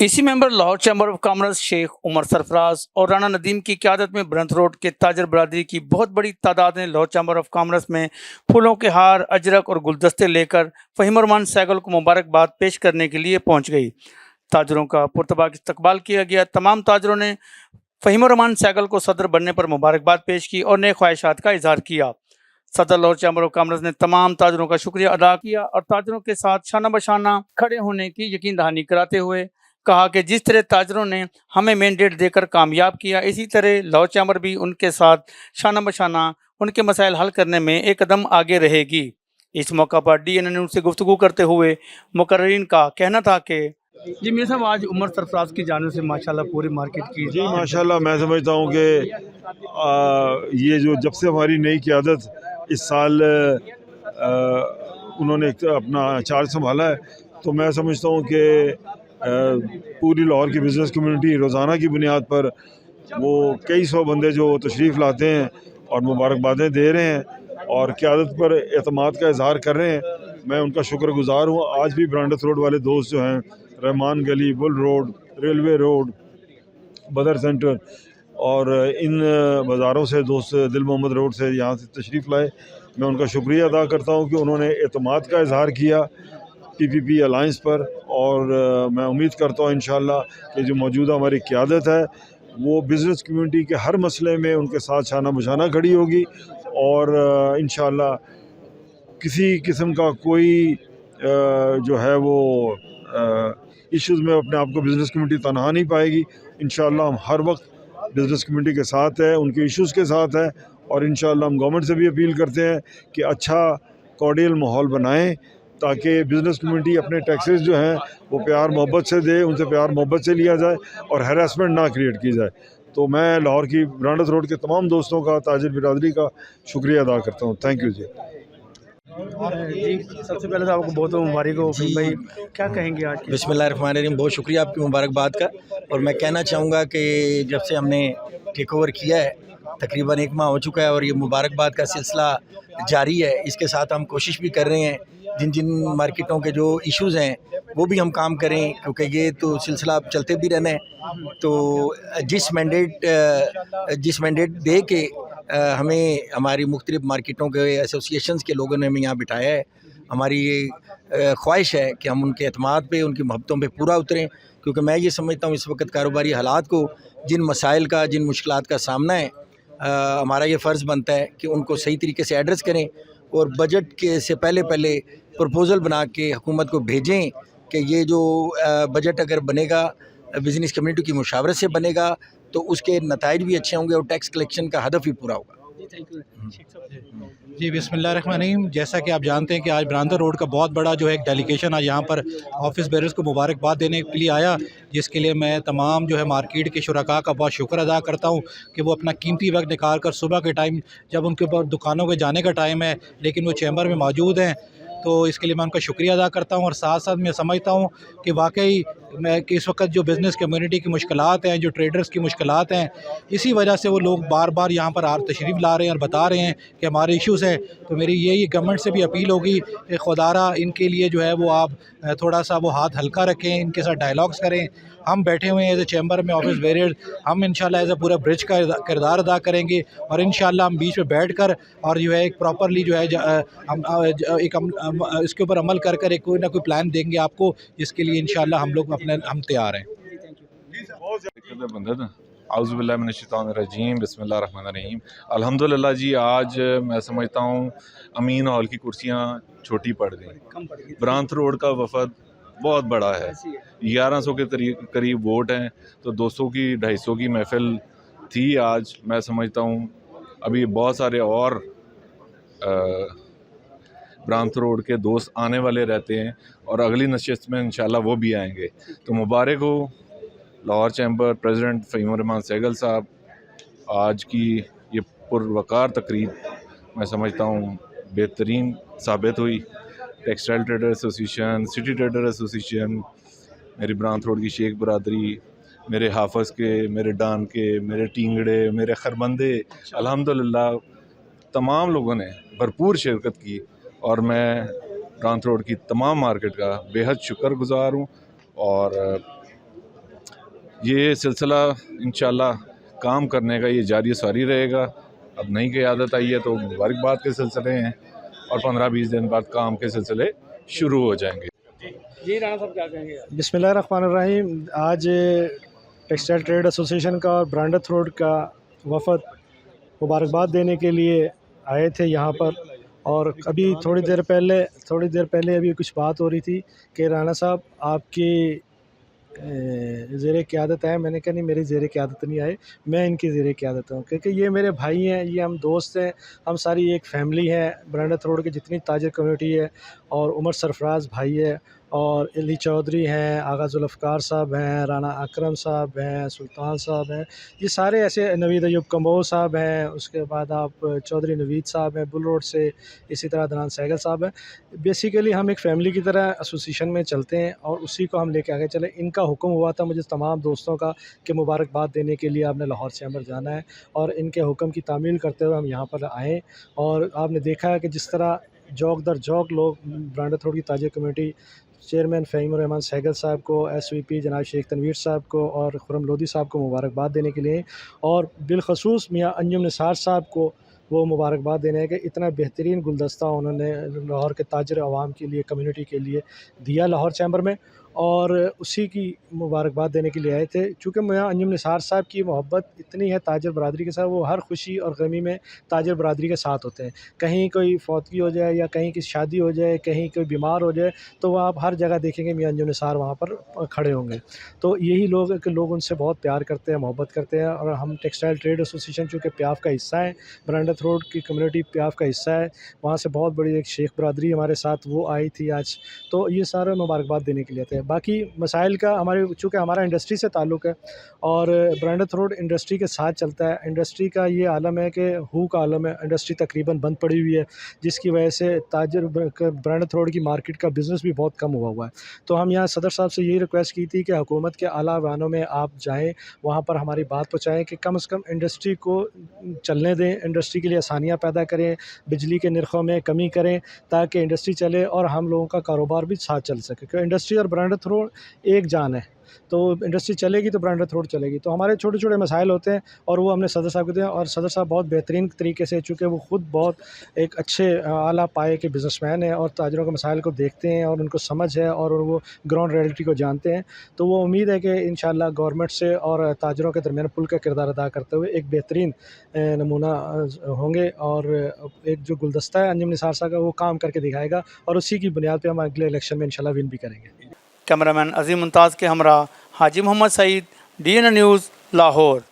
इसी member Lahore chamber of commerce Sheikh Umar Sarfaraz और राना नदीम की क़यादत में ब्रंथ रोड के ताजर बरादरी की बहुत बड़ी तादाद ने लाहौर चैम्बर ऑफ कॉमर्स में फूलों के हार, अजरक और गुलदस्ते लेकर फ़हीम रहमान सैगल को मुबारकबाद पेश करने के लिए पहुंच गई। ताजरों का पुरतबाक इस्तकबाल किया गया। तमाम ताजरों ने फ़हीम रहमान सैगल को सदर बनने पर मुबारकबाद पेश की और नए ख्वाहिशात का इजहार किया। सदर लाहौर चैम्बर ऑफ कॉमर्स ने तमाम ताजरों का शुक्रिया अदा किया और ताजरों के साथ शाना बशाना खड़े होने की यकीन दहानी कराते हुए कहा कि जिस तरह ताजरों ने हमें मैंडेट देकर कामयाब किया, इसी तरह लाहौर चैम्बर भी उनके साथ शाना बशाना उनके मसाइल हल करने में एक कदम आगे रहेगी। इस मौका पर DNN न्यूज़ से गुफ्तगू करते हुए मुकर्रीन का कहना था कि जी मेरे साहब, आज उमर सरफराज की जाने से माशाल्लाह पूरी मार्केट की जी माशाल्लाह मैं समझता हूँ कि ये जो जब से हमारी नई क़यादत इस साल उन्होंने अपना चार्ज संभाला है, तो मैं समझता हूँ कि पूरी लाहौर की बिज़नेस कम्युनिटी रोज़ाना की बुनियाद पर वो कई सौ बंदे जो तशरीफ़ लाते हैं और मुबारकबादें दे रहे हैं और क़यादत पर एतमाद का इजहार कर रहे हैं। मैं उनका शुक्रगुज़ार हूँ। आज भी ब्रांडस रोड वाले दोस्त जो हैं, रहमान गली, बुल रोड, रेलवे रोड, बदर सेंटर और इन बाज़ारों से दोस्त दिल मोहम्मद रोड से यहाँ से तशरीफ़ लाए, मैं उनका शुक्रिया अदा करता हूँ कि उन्होंने एतमाद का इजहार किया PPP अलायंस पर। और मैं उम्मीद करता हूँ इंशाअल्लाह कि जो मौजूदा हमारी क़यादत है वो बिज़नेस कम्युनिटी के हर मसले में उनके साथ शाना बशाना खड़ी होगी और इंशाअल्लाह किसी किस्म का कोई जो है वो इश्यूज़ में अपने आप को बिज़नेस कम्युनिटी तनहा नहीं पाएगी। इंशाअल्लाह हम हर वक्त बिज़नेस कम्युनिटी के साथ है, उनके इश्यूज़ के साथ है और इंशाअल्लाह हम गवर्नमेंट से भी अपील करते हैं कि अच्छा कॉर्डियल माहौल बनाएं ताकि बिज़नेस कम्युनिटी अपने टैक्सेस जो हैं वो प्यार मोहब्बत से दे, उनसे प्यार मोहब्बत से लिया जाए और हैरेसमेंट ना क्रिएट की जाए। तो मैं लाहौर की ब्रांडस रोड के तमाम दोस्तों का, ताजिर बिरादरी का शुक्रिया अदा करता हूँ। थैंक यू जी। सबसे पहले तो आपको बहुत मुबारक हो फ़हीम भाई, क्या कहेंगे आज? बिस्मिल्लाहिर्रहमानिर्रहीम, बहुत शुक्रिया आपकी मुबारकबाद का। और मैं कहना चाहूँगा कि जब से हमने टेक ओवर किया है, तकरीबन 1 माह हो चुका है और ये मुबारकबाद का सिलसिला जारी है। इसके साथ हम कोशिश भी कर रहे हैं जिन जिन मार्केटों के जो इश्यूज़ हैं वो भी हम काम करें, क्योंकि ये तो सिलसिला अब चलते भी रहना है। तो जिस मैंडेट दे के हमें हमारी मुख्तलिफ़ मार्केटों के एसोसिएशंस के लोगों ने हमें यहाँ बिठाया है, हमारी ये ख्वाहिश है कि हम उनके एतमाद पे, उनकी मोहब्बतों पे पूरा उतरें। क्योंकि मैं ये समझता हूँ इस वक्त कारोबारी हालात को, जिन मसाइल का, जिन मुश्किलात का सामना है, हमारा ये फ़र्ज़ बनता है कि उनको सही तरीके से एड्रेस करें और बजट के से पहले प्रपोज़ल बना के हुकूमत को भेजें कि ये जो बजट अगर बनेगा बिज़नेस कम्युनिटी की मुशावरत से बनेगा तो उसके नताइज भी अच्छे होंगे और टैक्स कलेक्शन का हदफ भी पूरा होगा। जी बिस्मिल्लाहिर्रहमानिर्रहीम, जैसा कि आप जानते हैं कि आज ब्रांदर रोड का बहुत बड़ा जो है एक डेलीगेशन आज यहाँ पर ऑफिस बेरर्स को मुबारकबाद देने के लिए आया, जिसके लिए मैं तमाम जो है मार्केट के शुरका का बहुत शुक्र अदा करता हूँ कि वो अपना कीमती वक्त निकाल कर सुबह के टाइम, जब उनके ऊपर दुकानों के जाने का टाइम है लेकिन वो चैम्बर में मौजूद हैं, तो इसके लिए मैं उनका शुक्रिया अदा करता हूँ। और साथ साथ मैं समझता हूँ कि वाकई मैं कि इस वक्त जो बिज़नेस कम्युनिटी की मुश्किलात हैं, जो ट्रेडर्स की मुश्किलात हैं, इसी वजह से वो लोग बार बार यहाँ पर तशरीफ़ ला रहे हैं और बता रहे हैं कि हमारे इश्यूज़ हैं। तो मेरी यही गवर्नमेंट से भी अपील होगी कि खुदारा इनके लिए जो है वो आप थोड़ा सा वो हाथ हल्का रखें, इनके साथ डायलॉग्स करें। हम बैठे हुए हैं एज ए चैम्बर में ऑफिस बेरियर, हम इंशाल्लाह एज ए पूरा ब्रिज का किरदार अदा करेंगे और इंशाल्लाह हम बीच में बैठ कर और जो है एक प्रॉपरली जो है इसके ऊपर अमल कर कर एक कोई ना कोई प्लान देंगे आपको, जिसके लिए इंशाल्लाह हम तैयार हैं। आउज़ुबिल्लाहिमिनश्शैतानिर्रजीम, बिस्मिल्लाहिर्रहमानिर्रहीम। अल्हम्दुलिल्लाह जी, आज मैं समझता हूँ अमीन हॉल की कुर्सियाँ छोटी पड़ गई। ब्रांथ रोड का वफद बहुत बड़ा है, 1100 के करीब वोट हैं, तो 200 की 250 की महफिल थी आज। मैं समझता हूँ अभी बहुत सारे और ब्रांथ रोड के दोस्त आने वाले रहते हैं और अगली नशिस्त में इंशाल्लाह वो भी आएंगे। तो मुबारक हो लाहौर चैम्बर प्रेसिडेंट फ़हीम रहमान सैगल साहब। आज की ये पुरवकार तकरीब मैं समझता हूँ बेहतरीन साबित हुई। Textile trader association, city trader association, मेरी ब्रांथ रोड की शेख बरादरी, मेरे हाफज़ के, मेरे डान के, मेरे टींगड़े, मेरे खरबंदे, अल्हम्दुलिल्लाह तमाम लोगों ने भरपूर शिरकत की और मैं ब्रांथ रोड की तमाम मार्केट का बेहद शुक्रगुज़ार हूँ। और ये सिलसिला इंशाल्लाह काम करने का ये जारी सारी रहेगा। अब नई क़यादत आई है तो मुबारकबाद के सिलसिले हैं और 15-20 दिन बाद काम के सिलसिले शुरू हो जाएंगे। जी राणा साहब क्या कहेंगे? बिस्मिल्लाहिर्रहमानिर्रहीम। आज टेक्सटाइल ट्रेड एसोसिएशन का और ब्रांडथ रोड का वफ़द मुबारकबाद देने के लिए आए थे यहाँ पर। और अभी थोड़ी देर पहले अभी कुछ बात हो रही थी कि राणा साहब आपकी ज़ेर क़यादत आए। मैंने कहा नहीं, मेरी ज़ेर क़यादत नहीं आए, मैं इनकी ज़ेर क़यादत हूँ, क्योंकि ये मेरे भाई हैं, ये हम दोस्त हैं, हम सारी एक फ़ैमिली है। ब्रांडथ रोड की जितनी ताजिर कम्युनिटी है, और उमर सरफराज भाई है, और अली चौधरी हैं, आगा जुल्फ़कार साहब हैं, राना अकरम साहब हैं, सुल्तान साहब हैं, ये सारे ऐसे, नवीद अयूब कम्बोज साहब हैं, उसके बाद आप चौधरी नवीद साहब हैं बुल रोड से, इसी तरह अदनान सहगल साहब हैं। बेसिकली हम एक फ़ैमिली की तरह एसोसिएशन में चलते हैं और उसी को हम लेके आगे चले। इनका हुक्म हुआ था मुझे तमाम दोस्तों का कि मुबारकबाद देने के लिए आपने लाहौर चैम्बर जाना है, और इनके हुक्म की तामील करते हुए हम यहाँ पर आए। और आपने देखा है कि जिस तरह जौक दर जौक लोग ब्रांडथ रोड की ताजिर कम्युनिटी चेयरमैन फ़हीम रहमान सहगल साहब को, SVP जनाब शेख तनवीर साहब को और खुरम लोधी साहब को मुबारकबाद देने के लिए, और बिलखसूस मियाँ अंजुम निसार साहब को वो मुबारकबाद देने के इतना बेहतरीन गुलदस्ता उन्होंने लाहौर के ताजिर अवाम के लिए, कम्युनिटी के लिए दिया लाहौर चैम्बर में, और उसी की मुबारकबाद देने के लिए आए थे। चूँकि मियाँ अंजुम निसार साहब की मोहब्बत इतनी है ताजिर बरादरी के साथ, वो हर खुशी और गमी में ताजिर बरादरी के साथ होते हैं। कहीं कोई फौतगी हो जाए या कहीं की शादी हो जाए, कहीं कोई बीमार हो जाए, तो वह आप हर जगह देखेंगे मियाँ अंजुम निसार वहाँ पर खड़े होंगे। तो यही लोग कि लोग उनसे बहुत प्यार करते हैं, मोहब्बत करते हैं। और हम टेक्सटाइल ट्रेड एसोसिएशन चूँकि प्याफ का हिस्सा है, ब्रांडथ रोड की कम्युनिटी प्याफ का हिस्सा है, वहाँ से बहुत बड़ी एक शेख बरादरी हमारे साथ वो आई थी आज। तो ये सारे मुबारकबाद देने के लिए थे। बाकी मसाइल का हमारे, चूँकि हमारा इंडस्ट्री से ताल्लुक़ है और ब्रांडथ रोड इंडस्ट्री के साथ चलता है। इंडस्ट्री का ये आलम है कि हू का आलम है, इंडस्ट्री तकरीबन बंद पड़ी हुई है, जिसकी वजह से ताजिर ब्रांडथ रोड की मार्केट का बिज़नेस भी बहुत कम हुआ है। तो हम यहाँ सदर साहब से यही रिक्वेस्ट की थी कि हुकूमत के आला ऐवानों में आप जाएँ, वहाँ पर हमारी बात पहुँचाएँ कि कम से कम इंडस्ट्री को चलने दें, इंडस्ट्री के लिए आसानियाँ पैदा करें, बिजली के नरखों में कमी करें, ताकि इंडस्ट्री चले और हम लोगों का कारोबार भी साथ चल सके। क्योंकि इंडस्ट्री और ब्रांडथ रोड एक जान है, तो इंडस्ट्री चलेगी तो ब्रांडथ रोड चलेगी। तो हमारे छोटे छोटे मसाइल होते हैं और वो हमने सदर साहब को दिए, और सदर साहब बहुत बेहतरीन तरीके से, चूँकि वो ख़ुद बहुत एक अच्छे आला पाए के बिज़नेसमैन हैं और ताजिरों के मसाइल को देखते हैं और उनको समझ है और वो ग्राउंड रियलिटी को जानते हैं। तो वो उम्मीद है कि इंशाल्लाह गवर्नमेंट से और ताजिरों के दरमियान पुल का किरदार अदा करते हुए एक बेहतरीन नमूना होंगे, और एक जो गुलदस्ता है अंजुम निसार साहब का, वो काम करके दिखाएगा, और उसी की बुनियाद पर हम अगले इलेक्शन में इंशाल्लाह विन भी करेंगे। कैमरामैन अजीम मुमताज़ के हमरा हाजी मोहम्मद सईद, DN न्यूज़, लाहौर।